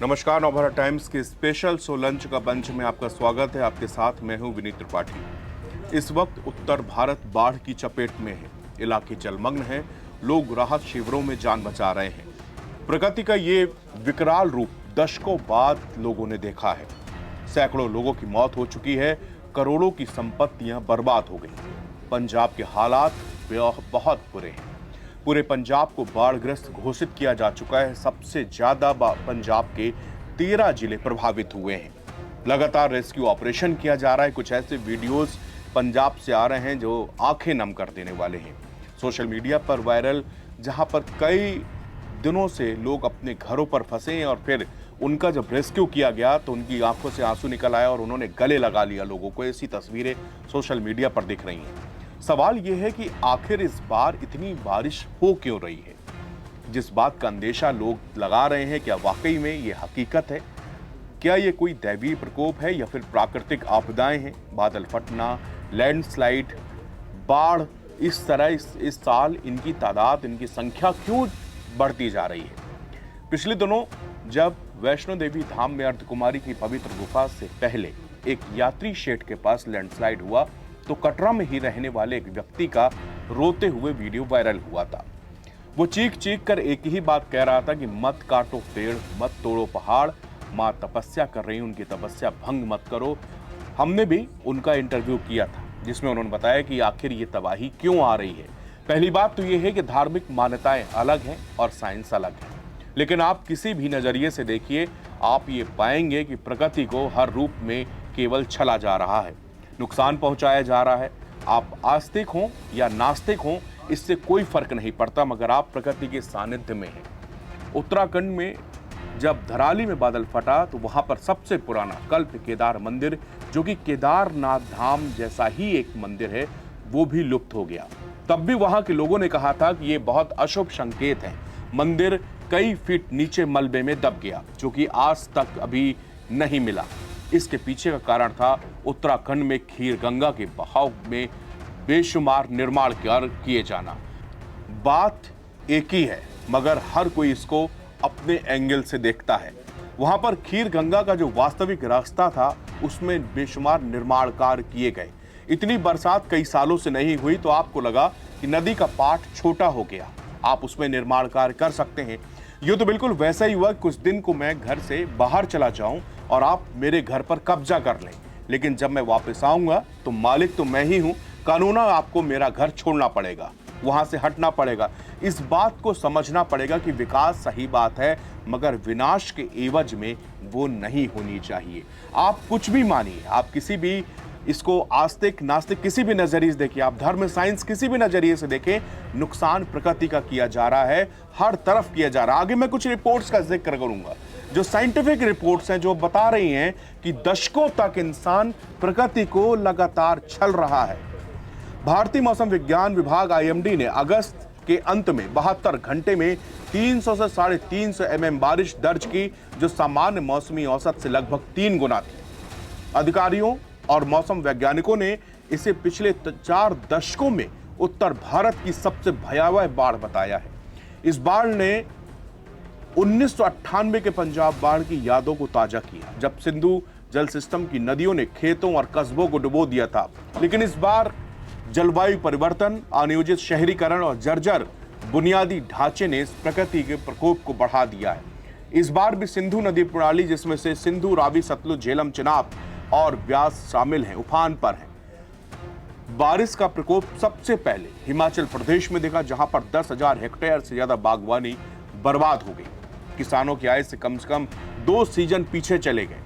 नमस्कार, नवभारत टाइम्स के special so lunch का बंच में आपका स्वागत है। आपके साथ मैं हूं विनीत त्रिपाठी। इस वक्त उत्तर भारत बाढ़ की चपेट में है। इलाके जलमग्न हैं, लोग राहत शिविरों में जान बचा रहे हैं। प्रकृति का ये विकराल रूप दशकों बाद लोगों ने देखा है। सैकड़ों लोगों की मौत हो चुकी है, करोड़ों की संपत्तियां बर्बाद हो गई। पंजाब के हालात बहुत बुरे हैं। पूरे पंजाब को बाढ़ग्रस्त घोषित किया जा चुका है। सबसे ज्यादा पंजाब के 13 जिले प्रभावित हुए हैं। लगातार रेस्क्यू ऑपरेशन किया जा रहा है। कुछ ऐसे वीडियोस पंजाब से आ रहे हैं जो आंखें नम कर देने वाले हैं। सोशल मीडिया पर वायरल, जहां पर कई दिनों से लोग अपने घरों पर फंसे हैं और फिर उनका जब रेस्क्यू किया गया तो उनकी आंखों से आंसू निकल आया और उन्होंने गले लगा लिया लोगों को। ऐसी तस्वीरें सोशल मीडिया पर दिख रही हैं। सवाल यह है कि आखिर इस बार इतनी बारिश हो क्यों रही है? जिस बात का अंदेशा लोग लगा रहे हैं, क्या वाकई में ये हकीकत है? क्या ये कोई दैवीय प्रकोप है या फिर प्राकृतिक आपदाएं हैं? बादल फटना, लैंडस्लाइड, बाढ़, इस तरह इस साल इनकी तादाद, इनकी संख्या क्यों बढ़ती जा रही है? पिछले दिनों जब वैष्णो देवी धाम में अर्धकुमारी की पवित्र गुफा से पहले एक यात्री शेड के पास लैंडस्लाइड हुआ तो कटरा में ही रहने वाले एक व्यक्ति का रोते हुए वीडियो वायरल हुआ था। वो चीख चीख कर एक ही बात कह रहा था कि मत काटो पेड़, मत तोड़ो पहाड़, मां तपस्या कर रही, उनकी तपस्या भंग मत करो। हमने भी उनका इंटरव्यू किया था जिसमें उन्होंने बताया कि आखिर ये तबाही क्यों आ रही है। पहली बात तो ये है कि धार्मिक मान्यताएं अलग हैं और साइंस अलग है, लेकिन आप किसी भी नजरिए से देखिए, आप ये पाएंगे कि प्रकृति को हर रूप में केवल छला जा रहा है, नुकसान पहुंचाया जा रहा है। आप आस्तिक हों या नास्तिक हों, इससे कोई फर्क नहीं पड़ता, मगर आप प्रकृति के सानिध्य में हैं। उत्तराखंड में जब धराली में बादल फटा तो वहां पर सबसे पुराना कल्प केदार मंदिर, जो कि केदारनाथ धाम जैसा ही एक मंदिर है, वो भी लुप्त हो गया। तब भी वहां के लोगों ने कहा था कि ये बहुत अशुभ संकेत है। मंदिर कई फीट नीचे मलबे में दब गया, जो कि आज तक अभी नहीं मिला। इसके पीछे का कारण था उत्तराखंड में खीर गंगा के बहाव में बेशुमार निर्माण कार्य किए जाना। बात एक ही है, मगर हर कोई इसको अपने एंगल से देखता है। वहां पर खीर गंगा का जो वास्तविक रास्ता था, उसमें बेशुमार निर्माण कार्य किए गए। इतनी बरसात कई सालों से नहीं हुई तो आपको लगा कि नदी का पाट छोटा हो गया, आप उसमें निर्माण कार्य कर सकते हैं। ये तो बिल्कुल वैसा ही हुआ। कुछ दिन को मैं घर से बाहर चला जाऊं और आप मेरे घर पर कब्जा कर लें, लेकिन जब मैं वापस आऊंगा तो मालिक तो मैं ही हूं। कानूनन आपको मेरा घर छोड़ना पड़ेगा, वहां से हटना पड़ेगा। इस बात को समझना पड़ेगा कि विकास सही बात है, मगर विनाश के एवज में वो नहीं होनी चाहिए। आप कुछ भी मानिए, आप किसी भी इसको आस्तिक नास्तिक किसी भी नजरिए से देखिए, आप धर्म साइंस किसी भी नजरिए से देखें, नुकसान प्रकृति का किया जा रहा है, हर तरफ किया जा रहा है। आगे मैं कुछ रिपोर्ट्स का जिक्र करूंगा, जो साइंटिफिक रिपोर्ट्स हैं, जो बता रही हैं कि दशकों तक इंसान प्रकृति को लगातार छल रहा है। भारतीय मौसम विज्ञान विभाग IMD ने अगस्त के अंत में 72 घंटे में 300 से 350 mm बारिश दर्ज की, जो सामान्य मौसमी औसत से लगभग 3 गुना थी। अधिकारियों और मौसम वैज्ञानिकों ने इसे पिछले 4 दशकों में उत्तर भारत की सबसे भयावह बाढ़ बताया है। इस बाढ़ ने 1998 के पंजाब बाढ़ की यादों को ताजा किया, जब सिंधु जल सिस्टम की नदियों ने खेतों और कस्बों को डुबो दिया था। लेकिन इस बार जलवायु परिवर्तन, अनियोजित शहरीकरण और जर्जर बुनियादी ढांचे ने इस प्रकृति के प्रकोप को बढ़ा दिया है। इस बार भी सिंधु नदी प्रणाली, जिसमें से सिंधु, रावी, सतलुज, झेलम, चिनाब और ब्यास शामिल हैं, उफान पर है। बारिश का प्रकोप सबसे पहले हिमाचल प्रदेश में देखा, जहां पर 10,000 हेक्टेयर से ज्यादा बागवानी बर्बाद हो गई। किसानों की आय से कम 2 सीजन पीछे चले गए।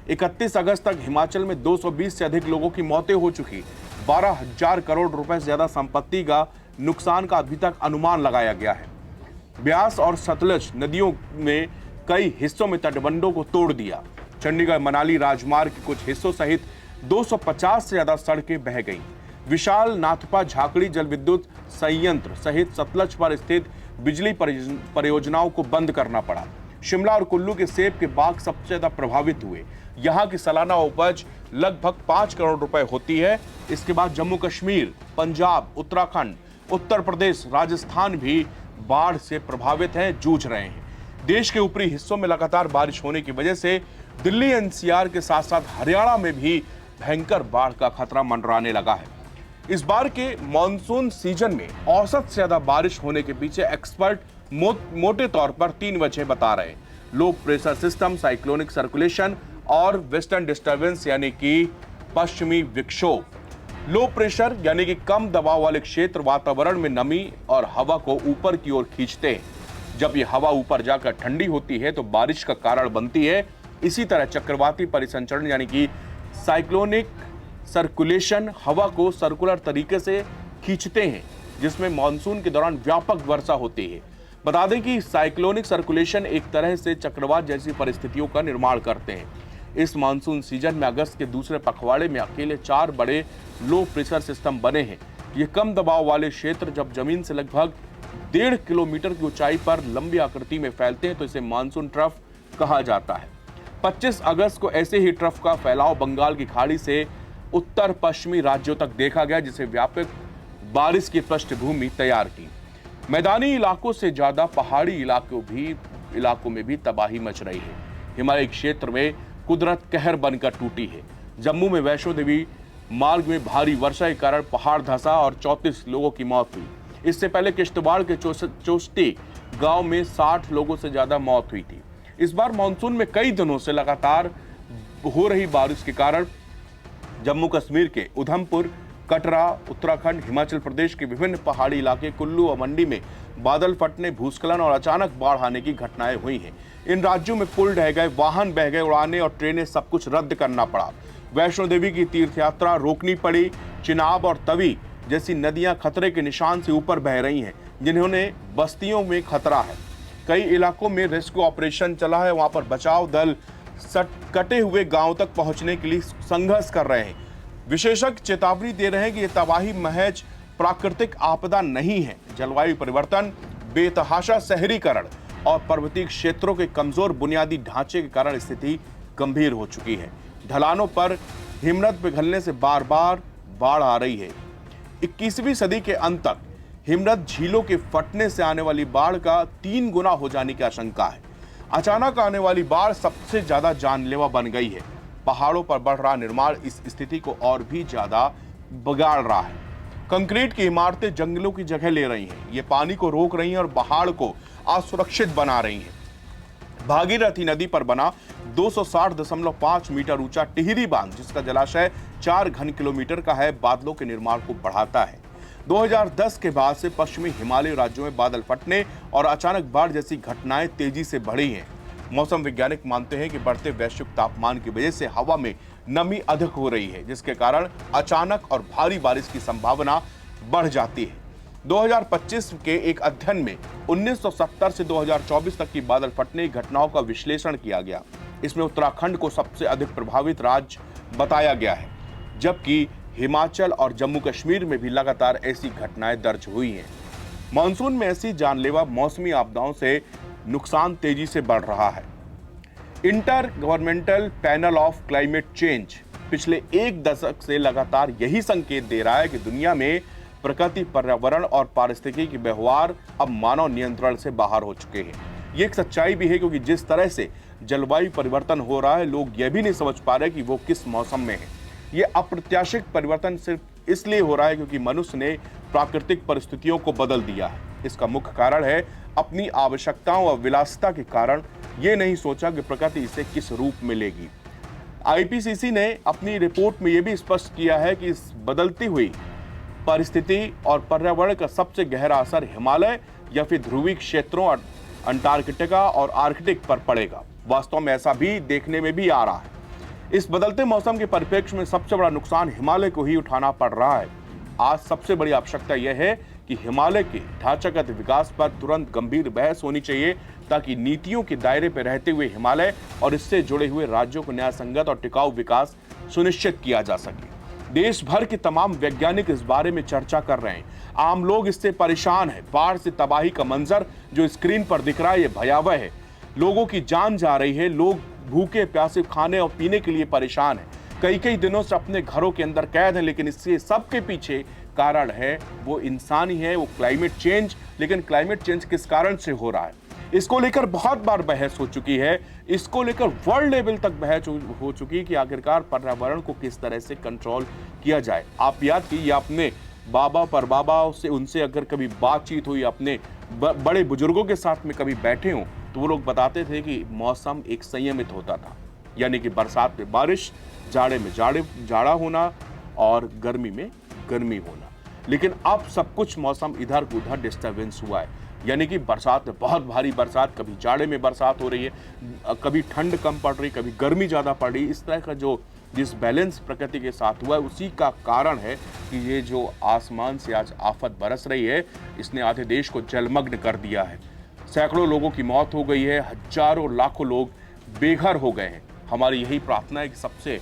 31 अगस्त तक हिमाचल में 220 से अधिक लोगों की मौतें हो चुकी। 12,000 करोड़ रुपए से ज्यादा संपत्ति का नुकसान का अभी तक अनुमान लगाया गया है। ब्यास और सतलज नदियों में कई हिस्सों में तटबंधों को तोड़ दिया। चंडीगढ़ मनाली राजमार्ग के कुछ हिस्सों सहित 250 से ज्यादा सड़कें बह गईं। विशाल नाथपा झाकड़ी जल विद्युत संयंत्र सहित सतलज पर स्थित बिजली परियोजनाओं को बंद करना पड़ा। शिमला और कुल्लू के सेब के बाग सबसे ज्यादा प्रभावित हुए। यहाँ की सालाना उपज लगभग 5 करोड़ रुपए होती है। इसके बाद जम्मू कश्मीर, पंजाब, उत्तराखंड, उत्तर प्रदेश, राजस्थान भी बाढ़ से प्रभावित है, जूझ रहे हैं। देश के ऊपरी हिस्सों में लगातार बारिश होने की वजह से दिल्ली एनसीआर के साथ साथ हरियाणा में भी भयंकर बाढ़ का खतरा मंडराने लगा है। इस बार के मॉनसून सीजन में औसत से ज्यादा बारिश होने के पीछे एक्सपर्ट मोटे तौर पर 3 वजह बता रहे हैं। Low pressure system, cyclonic circulation और वेस्टर्न डिस्टर्बेंस यानी कि पश्चिमी विक्षोभ। लो प्रेशर यानी कि कम दबाव वाले क्षेत्र वातावरण में नमी और हवा को ऊपर की ओर खींचते हैं। जब यह हवा ऊपर जाकर ठंडी होती है तो बारिश का कारण बनती है। इसी तरह चक्रवाती परिसंचरण यानी कि साइक्लोनिक सर्कुलेशन हवा को सर्कुलर तरीके से खींचते हैं, जिसमें मानसून के दौरान व्यापक वर्षा होती है। बता दें कि साइक्लोनिक सर्कुलेशन एक तरह से चक्रवात जैसी परिस्थितियों का निर्माण करते हैं। इस मानसून सीजन में अगस्त के दूसरे पखवाड़े में अकेले 4 बड़े लो प्रेशर सिस्टम बने हैं। ये कम दबाव वाले क्षेत्र जब जमीन से लगभग 1.5 किलोमीटर की ऊंचाई पर लंबी आकृति में फैलते हैं तो इसे मानसून ट्रफ कहा जाता है। 25 अगस्त को ऐसे ही ट्रफ का फैलाव बंगाल की खाड़ी से उत्तर पश्चिमी राज्यों तक देखा गया, जिसे व्यापक बारिश की पृष्ठभूमि तैयार की। मैदानी इलाकों से ज्यादा पहाड़ी इलाकों में भी तबाही मच रही है। हिमालय क्षेत्र में कुदरत कहर बनकर टूटी है। जम्मू में वैष्णो देवी मार्ग में भारी वर्षा के कारण पहाड़ धंसा और 34 लोगों की मौत हुई। इससे पहले किश्तवाड़ के चोस्टी गांव में 60 लोगों से ज्यादा मौत हुई थी। इस बार मानसून में कई दिनों से लगातार हो रही बारिश के कारण जम्मू कश्मीर के उधमपुर, कटरा, उत्तराखंड, हिमाचल प्रदेश के विभिन्न पहाड़ी इलाके, कुल्लू और मंडी में बादल फटने, भूस्खलन और अचानक बाढ़ आने की घटनाएं हुई हैं। इन राज्यों में पुल ढह गए, वाहन बह गए, उड़ानें और ट्रेनें सब कुछ रद्द करना पड़ा। वैष्णो देवी की तीर्थ यात्रा रोकनी पड़ी। चिनाब और तवी जैसी नदियां खतरे के निशान से ऊपर बह रही हैं, जिन्होंने बस्तियों में खतरा है। कई इलाकों में रेस्क्यू ऑपरेशन चला है, वहां पर बचाव दल कटे हुए गांव तक पहुंचने के लिए संघर्ष कर रहे हैं। विशेषज्ञ चेतावनी दे रहे हैं कि यह तबाही महज प्राकृतिक आपदा नहीं है। जलवायु परिवर्तन, बेतहाशा शहरीकरण और पर्वतीय क्षेत्रों के कमजोर बुनियादी ढांचे के कारण स्थिति गंभीर हो चुकी है। ढलानों पर हिमनद पिघलने से बार बार बाढ़ आ रही है। 21वीं सदी के अंत तक हिमनद झीलों के फटने से आने वाली बाढ़ का 3 गुना हो जाने की आशंका है। अचानक आने वाली बाढ़ सबसे ज्यादा जानलेवा बन गई है। पहाड़ों पर बढ़ रहा निर्माण इस स्थिति को और भी ज्यादा बिगाड़ रहा है। कंक्रीट की इमारतें जंगलों की जगह ले रही हैं। ये पानी को रोक रही हैं और पहाड़ को असुरक्षित बना रही हैं। भागीरथी नदी पर बना 260.5 मीटर ऊंचा टिहरी बांध, जिसका जलाशय 4 घन किलोमीटर का है, बादलों के निर्माण को बढ़ाता है। 2010 के बाद से पश्चिमी हिमालय राज्यों में बादल फटने और अचानक बाढ़ जैसी घटनाएं तेजी से बढ़ी हैं। मौसम वैज्ञानिक मानते हैं कि बढ़ते वैश्विक तापमान की वजह से हवा में नमी अधिक हो रही है, जिसके कारण अचानक और भारी बारिश की संभावना बढ़ जाती है। 2025 के एक अध्ययन में 1970 से 2024 तक की बादल फटने की घटनाओं का विश्लेषण किया गया। इसमें उत्तराखंड को सबसे अधिक प्रभावित राज्य बताया गया है, जबकि हिमाचल और जम्मू कश्मीर में भी लगातार ऐसी घटनाएं दर्ज हुई हैं। मानसून में ऐसी जानलेवा मौसमी आपदाओं से नुकसान तेजी से बढ़ रहा है। Inter governmental panel of climate change पिछले 1 दशक से लगातार यही संकेत दे रहा है कि दुनिया में प्रकृति, पर्यावरण और पारिस्थितिकी के व्यवहार अब मानव नियंत्रण से बाहर हो चुके हैं। ये एक सच्चाई भी है, क्योंकि जिस तरह से जलवायु परिवर्तन हो रहा है, लोग यह भी नहीं समझ पा रहे कि वो किस मौसम में है। ये अप्रत्याशित परिवर्तन सिर्फ इसलिए हो रहा है क्योंकि मनुष्य ने प्राकृतिक परिस्थितियों को बदल दिया है। इसका मुख्य कारण है अपनी आवश्यकताओं और विलासिता के कारण ये नहीं सोचा कि प्रकृति इसे किस रूप में लेगी। आईपीसीसी ने अपनी रिपोर्ट में यह भी स्पष्ट किया है कि इस बदलती हुई परिस्थिति और पर्यावरण का सबसे गहरा असर हिमालय या फिर ध्रुवीय क्षेत्रों, अंटार्कटिका और आर्कटिक पर पड़ेगा। वास्तव में ऐसा भी देखने में भी आ रहा है। इस बदलते मौसम के परिप्रेक्ष्य में सबसे बड़ा नुकसान हिमालय को ही उठाना पड़ रहा है। आज सबसे बड़ी आवश्यकता यह है कि हिमालय के ढांचागत विकास पर तुरंत गंभीर बहस होनी चाहिए, ताकि नीतियों के दायरे पर रहते हुए हिमालय और इससे जुड़े हुए राज्यों को न्यायसंगत और टिकाऊ विकास सुनिश्चित किया जा सके। देश भर के तमाम वैज्ञानिक इस बारे में चर्चा कर रहे हैं। आम लोग इससे परेशान हैं। बाढ़ से तबाही का मंजर जो स्क्रीन पर दिख रहा है, ये भयावह है। लोगों की जान जा रही है। लोग भूखे प्यासे खाने और पीने के लिए परेशान हैं। कई दिनों से अपने घरों के अंदर कैद हैं, लेकिन इससे सबके पीछे कारण है वो इंसान ही है, वो क्लाइमेट चेंज। लेकिन क्लाइमेट चेंज किस कारण से हो रहा है? इसको लेकर बहुत बार बहस हो चुकी है, इसको लेकर वर्ल्ड लेवल तक बहस हो चुकी है कि आखिरकार पर्यावरण को किस तरह से कंट्रोल किया जाए। आप याद कीजिए, अपने बाबा परबाबा से उनसे अगर कभी बातचीत हुई, अपने बड़े बुजुर्गों के साथ में कभी बैठे हों, तो वो लोग बताते थे कि मौसम एक संयमित होता था, यानी कि बरसात में बारिश, जाड़े में जाड़ा होना और गर्मी में गर्मी होना। लेकिन अब सब कुछ मौसम इधर उधर डिस्टर्बेंस हुआ है, यानी कि बरसात में बहुत भारी बरसात, कभी जाड़े में बरसात हो रही है, कभी ठंड कम पड़ रही, कभी गर्मी ज़्यादा पड़ रही। इस तरह का जो डिसबैलेंस प्रकृति के साथ हुआ है, उसी का कारण है कि ये जो आसमान से आज आफत बरस रही है, इसने आधे देश को जलमग्न कर दिया है। सैकड़ों लोगों की मौत हो गई है, हजारों लाखों लोग बेघर हो गए हैं। हमारी यही प्रार्थना है कि सबसे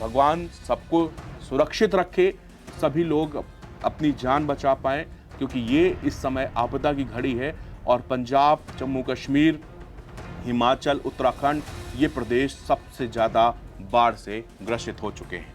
भगवान सबको सुरक्षित रखे, सभी लोग अपनी जान बचा पाएं, क्योंकि ये इस समय आपदा की घड़ी है और पंजाब, जम्मू कश्मीर, हिमाचल, उत्तराखंड, ये प्रदेश सबसे ज़्यादा बाढ़ से ग्रसित हो चुके हैं।